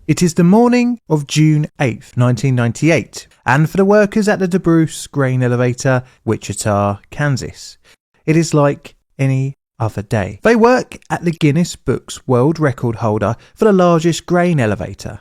It is the morning of June 8th, 1998, and for the workers at the DeBruce Grain elevator, Wichita, Kansas, it is like any other day. They work at the Guinness Book's World Record holder for the largest grain elevator.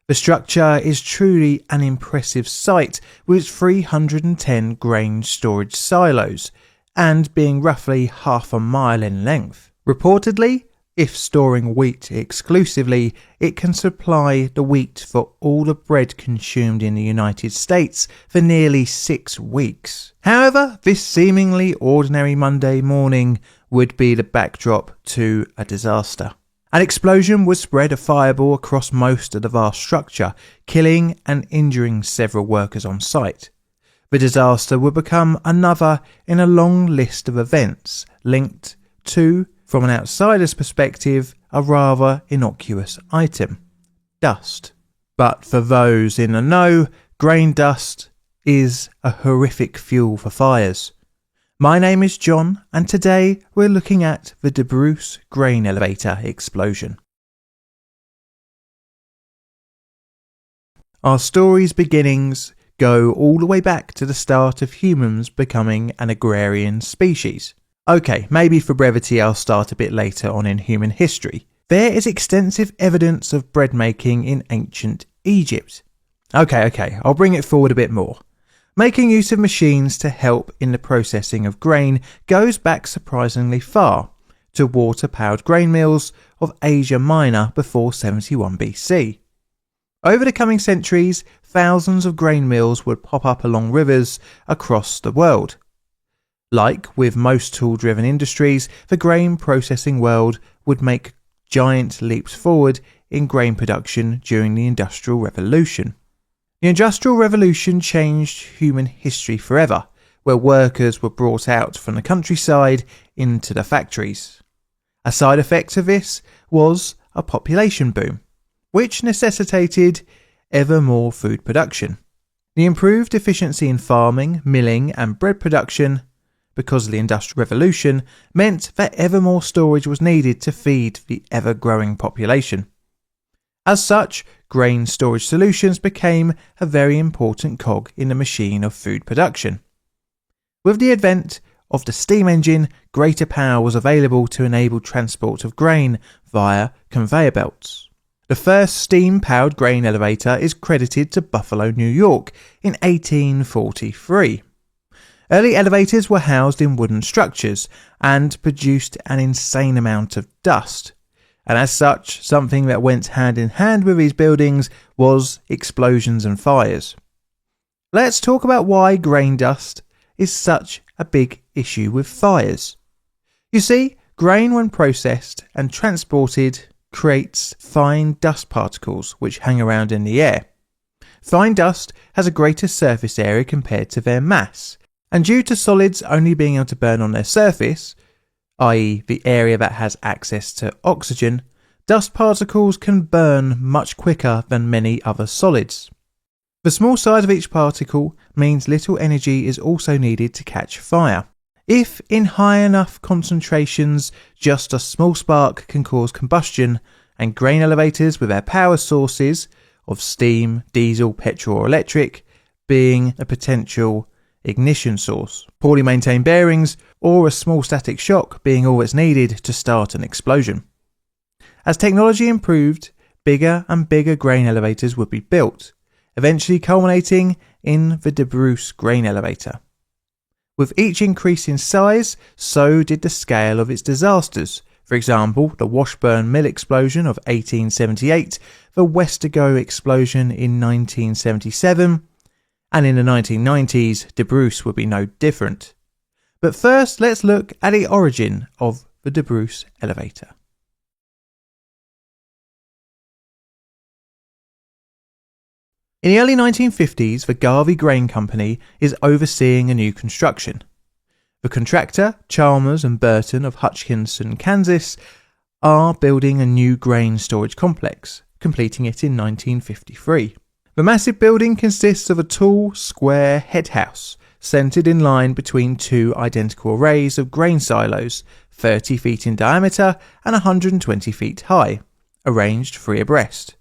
The structure is truly an impressive sight with its 310 grain storage silos and being roughly half a mile in length. Reportedly, if storing wheat exclusively, it can supply the wheat for all the bread consumed in the United States for nearly 6 weeks. However, this seemingly ordinary Monday morning would be the backdrop to a disaster. An explosion would spread a fireball across most of the vast structure, killing and injuring several workers on site. The disaster would become another in a long list of events linked to, from an outsider's perspective, a rather innocuous item: dust. But for those in the know, grain dust is a horrific fuel for fires. My name is John, and today we're looking at the DeBruce Grain elevator explosion. Our story's beginnings go all the way back to the start of humans becoming an agrarian species. Okay, maybe for brevity I'll start a bit later on in human history. There is extensive evidence of bread making in ancient Egypt. Okay, I'll bring it forward a bit more. Making use of machines to help in the processing of grain goes back surprisingly far, to water-powered grain mills of Asia Minor before 71 BC. Over the coming centuries, thousands of grain mills would pop up along rivers across the world. Like with most tool-driven industries, the grain processing world would make giant leaps forward in grain production during the Industrial Revolution. The Industrial Revolution changed human history forever, where workers were brought out from the countryside into the factories. A side effect of this was a population boom, which necessitated ever more food production. The improved efficiency in farming, milling and bread production, because of the Industrial Revolution, meant that ever more storage was needed to feed the ever-growing population. As such, grain storage solutions became a very important cog in the machine of food production. With the advent of the steam engine, greater power was available to enable transport of grain via conveyor belts. The first steam-powered grain elevator is credited to Buffalo, New York in 1843. Early elevators were housed in wooden structures and produced an insane amount of dust. And as such, something that went hand in hand with these buildings was explosions and fires. Let's talk about why grain dust is such a big issue with fires. You see, grain when processed and transported creates fine dust particles which hang around in the air. Fine dust has a greater surface area compared to their mass. And due to solids only being able to burn on their surface, i.e. the area that has access to oxygen, dust particles can burn much quicker than many other solids. The small size of each particle means little energy is also needed to catch fire. If in high enough concentrations, just a small spark can cause combustion, and grain elevators with their power sources of steam, diesel, petrol or electric being a potential ignition source, poorly maintained bearings, or a small static shock being all that's needed to start an explosion. As technology improved, bigger and bigger grain elevators would be built, eventually culminating in the DeBruce Grain elevator. With each increase in size, so did the scale of its disasters. For example, the Washburn Mill explosion of 1878, the Westago explosion in 1977, and in the 1990s, DeBruce would be no different. But first, let's look at the origin of the DeBruce elevator. In the early 1950s, the Garvey Grain Company is overseeing a new construction. The contractor, Chalmers and Burton of Hutchinson, Kansas, are building a new grain storage complex, completing it in 1953. The massive building consists of a tall, square head house, centred in line between two identical arrays of grain silos, 30 feet in diameter and 120 feet high, arranged 3 abreast.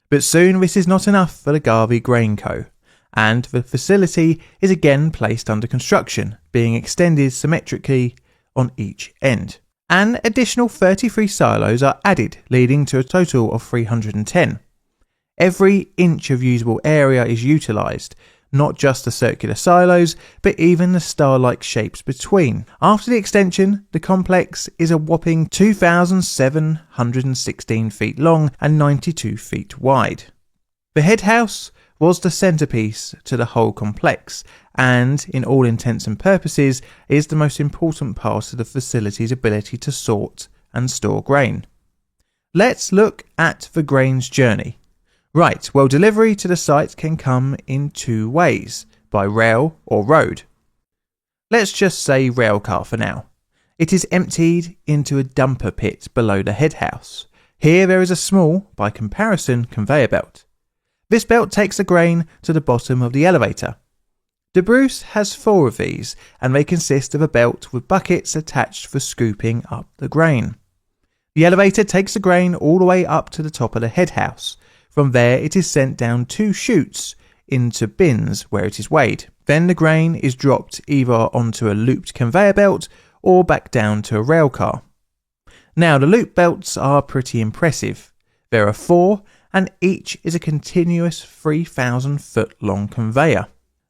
But soon this is not enough for the Garvey Grain Co., and the facility is again placed under construction, being extended symmetrically on each end. An additional 33 silos are added, leading to a total of 310. Every inch of usable area is utilised, not just the circular silos, but even the star-like shapes between. After the extension, the complex is a whopping 2,716 feet long and 92 feet wide. The head house was the centrepiece to the whole complex, and, in all intents and purposes, is the most important part of the facility's ability to sort and store grain. Let's look at the grain's journey. Right, well, delivery to the site can come in two ways, by rail or road. Let's just say railcar for now. It is emptied into a dumper pit below the head house. Here there is a small, by comparison, conveyor belt. This belt takes the grain to the bottom of the elevator. DeBruce has 4 of these, and they consist of a belt with buckets attached for scooping up the grain. The elevator takes the grain all the way up to the top of the head house. From there it is sent down 2 chutes into bins where it is weighed. Then the grain is dropped either onto a looped conveyor belt or back down to a rail car. Now the loop belts are pretty impressive. There are 4, and each is a continuous 3,000 foot long conveyor.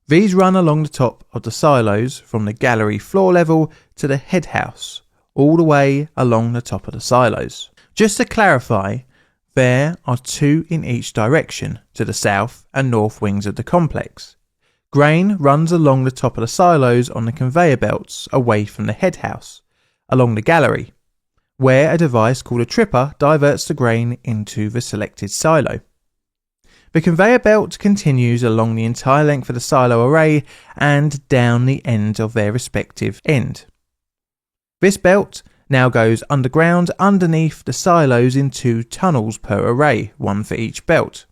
These run along the top of the silos from the gallery floor level to the head house, all the way along the top of the silos. Just to clarify, there are 2 in each direction, to the south and north wings of the complex. Grain runs along the top of the silos on the conveyor belts away from the head house, along the gallery, where a device called a tripper diverts the grain into the selected silo. The conveyor belt continues along the entire length of the silo array and down the end of their respective end. This belt now goes underground underneath the silos in 2 tunnels per array, 1 for each belt.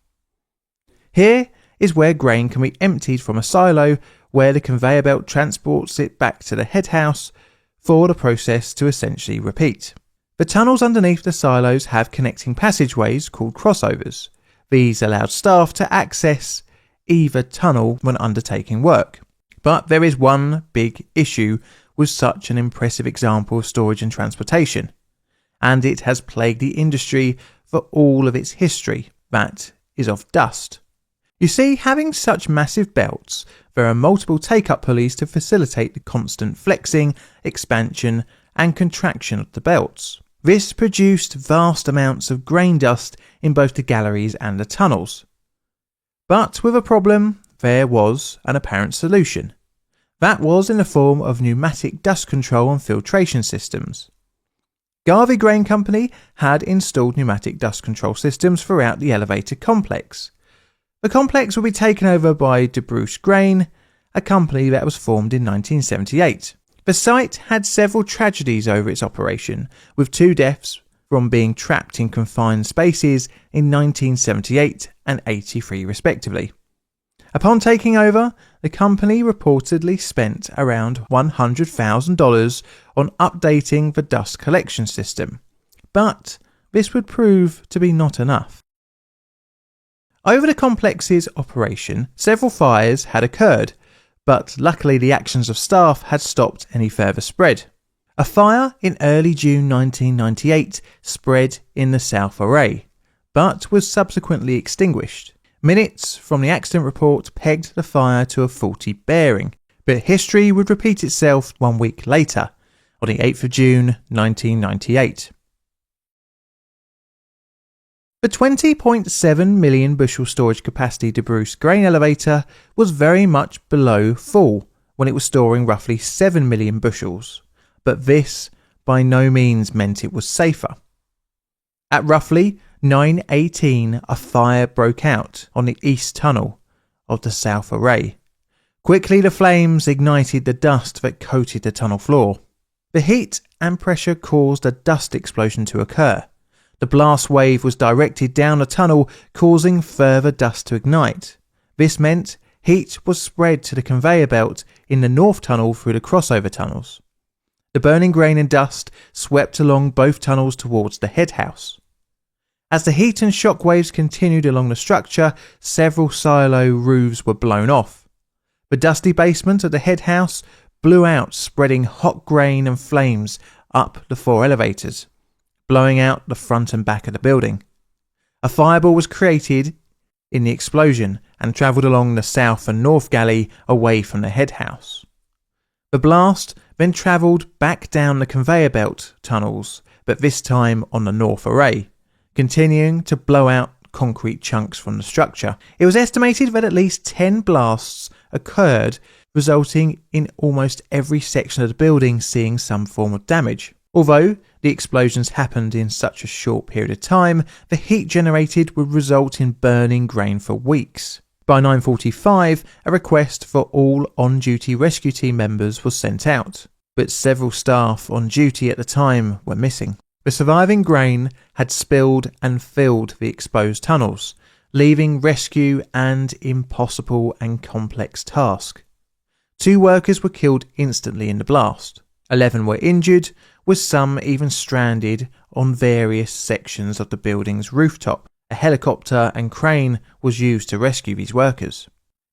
Here is where grain can be emptied from a silo, where the conveyor belt transports it back to the head house for the process to essentially repeat. The tunnels underneath the silos have connecting passageways called crossovers. These allowed staff to access either tunnel when undertaking work. But there is one big issue with such an impressive example of storage and transportation, and it has plagued the industry for all of its history. That is of dust. You see, having such massive belts, there are multiple take-up pulleys to facilitate the constant flexing, expansion, and contraction of the belts. This produced vast amounts of grain dust in both the galleries and the tunnels. But with a problem, there was an apparent solution. That was in the form of pneumatic dust control and filtration systems. Garvey Grain Company had installed pneumatic dust control systems throughout the elevator complex. The complex would be taken over by DeBruce Grain, a company that was formed in 1978. The site had several tragedies over its operation, with 2 deaths from being trapped in confined spaces in 1978 and 83 respectively. Upon taking over, the company reportedly spent around $100,000 on updating the dust collection system, but this would prove to be not enough. Over the complex's operation, several fires had occurred, but luckily the actions of staff had stopped any further spread. A fire in early June 1998 spread in the South Array, but was subsequently extinguished. Minutes from the accident report pegged the fire to a faulty bearing, but history would repeat itself 1 week later, on the 8th of June 1998. The 20.7 million bushel storage capacity DeBruce Grain elevator was very much below full when it was storing roughly 7 million bushels, but this by no means meant it was safer. At roughly 9:18, a fire broke out on the east tunnel of the South Array. Quickly the flames ignited the dust that coated the tunnel floor. The heat and pressure caused a dust explosion to occur. The blast wave was directed down the tunnel, causing further dust to ignite. This meant heat was spread to the conveyor belt in the north tunnel through the crossover tunnels. The burning grain and dust swept along both tunnels towards the head house. As the heat and shock waves continued along the structure, several silo roofs were blown off. The dusty basement of the head house blew out, spreading hot grain and flames up the 4 elevators, blowing out the front and back of the building. A fireball was created in the explosion and travelled along the south and north galley away from the head house. The blast then travelled back down the conveyor belt tunnels, but this time on the north array, continuing to blow out concrete chunks from the structure. It was estimated that at least 10 blasts occurred, resulting in almost every section of the building seeing some form of damage. Although the explosions happened in such a short period of time, the heat generated would result in burning grain for weeks. By 9:45, a request for all on-duty rescue team members was sent out, but several staff on duty at the time were missing. The surviving grain had spilled and filled the exposed tunnels, leaving rescue an impossible and complex task. 2 workers were killed instantly in the blast. 11 were injured, with some even stranded on various sections of the building's rooftop. A helicopter and crane was used to rescue these workers.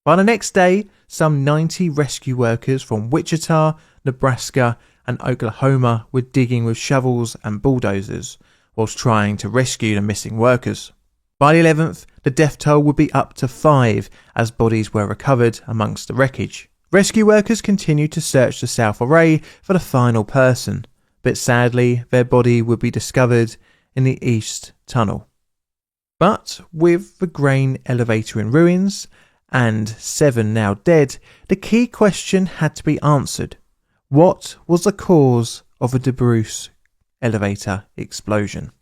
By the next day, some 90 rescue workers from Wichita, Nebraska, and Oklahoma were digging with shovels and bulldozers whilst trying to rescue the missing workers. By the 11th, the death toll would be up to 5 as bodies were recovered amongst the wreckage. Rescue workers continued to search the South Array for the final person, but sadly their body would be discovered in the East Tunnel. But with the grain elevator in ruins and 7 now dead, the key question had to be answered. What was the cause of a DeBruce elevator explosion?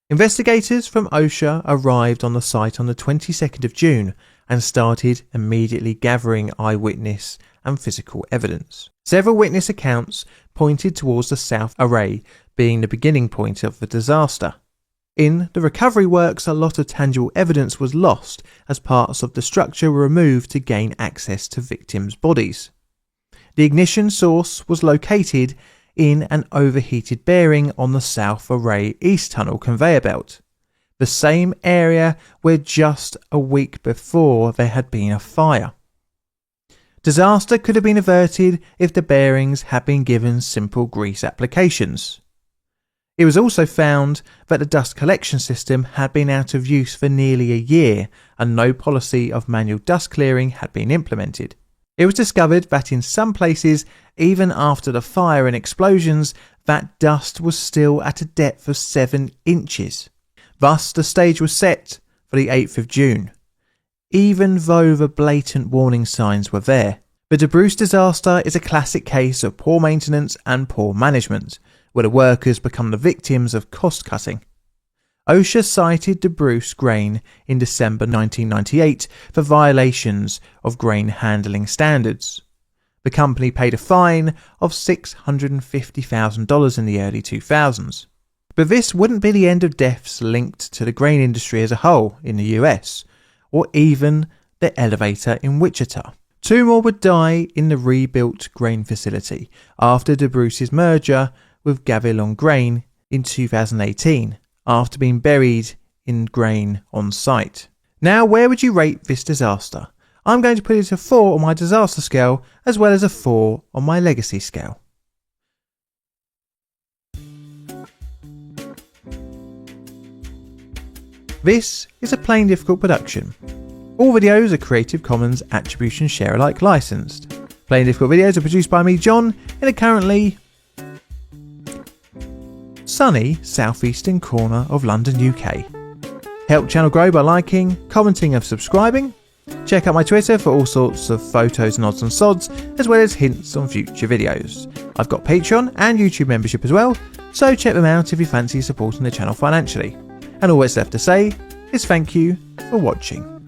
Investigators from OSHA arrived on the site on the 22nd of June and started immediately gathering eyewitness and physical evidence. Several witness accounts pointed towards the South Array being the beginning point of the disaster. In the recovery works, a lot of tangible evidence was lost as parts of the structure were removed to gain access to victims' bodies. The ignition source was located in an overheated bearing on the South Array East Tunnel conveyor belt, the same area where just a week before there had been a fire. Disaster could have been averted if the bearings had been given simple grease applications. It was also found that the dust collection system had been out of use for nearly a year and no policy of manual dust clearing had been implemented. It was discovered that in some places, even after the fire and explosions, that dust was still at a depth of 7 inches. Thus, the stage was set for the 8th of June, even though the blatant warning signs were there. The DeBruce disaster is a classic case of poor maintenance and poor management, where the workers become the victims of cost-cutting. OSHA cited DeBruce Grain in December 1998 for violations of grain handling standards. The company paid a fine of $650,000 in the early 2000s. But this wouldn't be the end of deaths linked to the grain industry as a whole in the US, or even the elevator in Wichita. 2 more would die in the rebuilt grain facility after DeBruce's merger with Gavilon Grain in 2018, after being buried in grain on site. Now, where would you rate this disaster? I'm going to put it a 4 on my disaster scale, as well as a 4 on my legacy scale. This is a Plain Difficult production. All videos are Creative Commons Attribution Share Alike licensed. Plain Difficult videos are produced by me, John, in a currently sunny southeastern corner of London, UK. Help channel grow by liking, commenting and subscribing. Check out my Twitter for all sorts of photos and odds and sods, as well as hints on future videos. I've got Patreon and YouTube membership as well, so check them out if you fancy supporting the channel financially. And all that's left to say is thank you for watching.